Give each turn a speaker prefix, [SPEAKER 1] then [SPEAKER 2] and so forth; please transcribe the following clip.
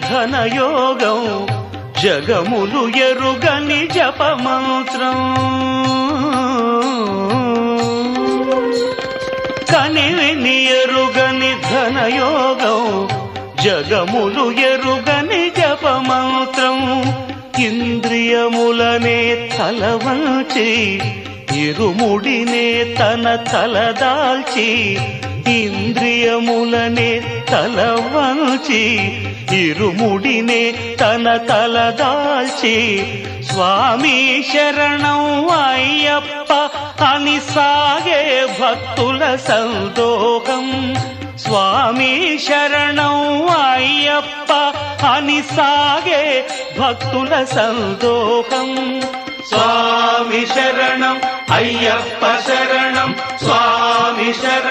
[SPEAKER 1] ఘనయోగం జగములు ఎరుగని జపమంత్రం కనివిని ఎరుగని ఘనయోగం జగములు ఎరుగని జపమంత్రం ఇంద్రియములనే తలవంచి ఇరుముడినే తన తలదాల్చి ఇంద్రియములనే తలవంచి ఇరుముడినే తన తలదాల్చి స్వామి శరణం అయ్యప్ప అని సాగే భక్తుల సందోహం స్వామి శరణం అయ్యప్ప అని సాగే భక్తుల సందోహం స్వామి శరణం అయ్యప్ప శరణం స్వామి శరణం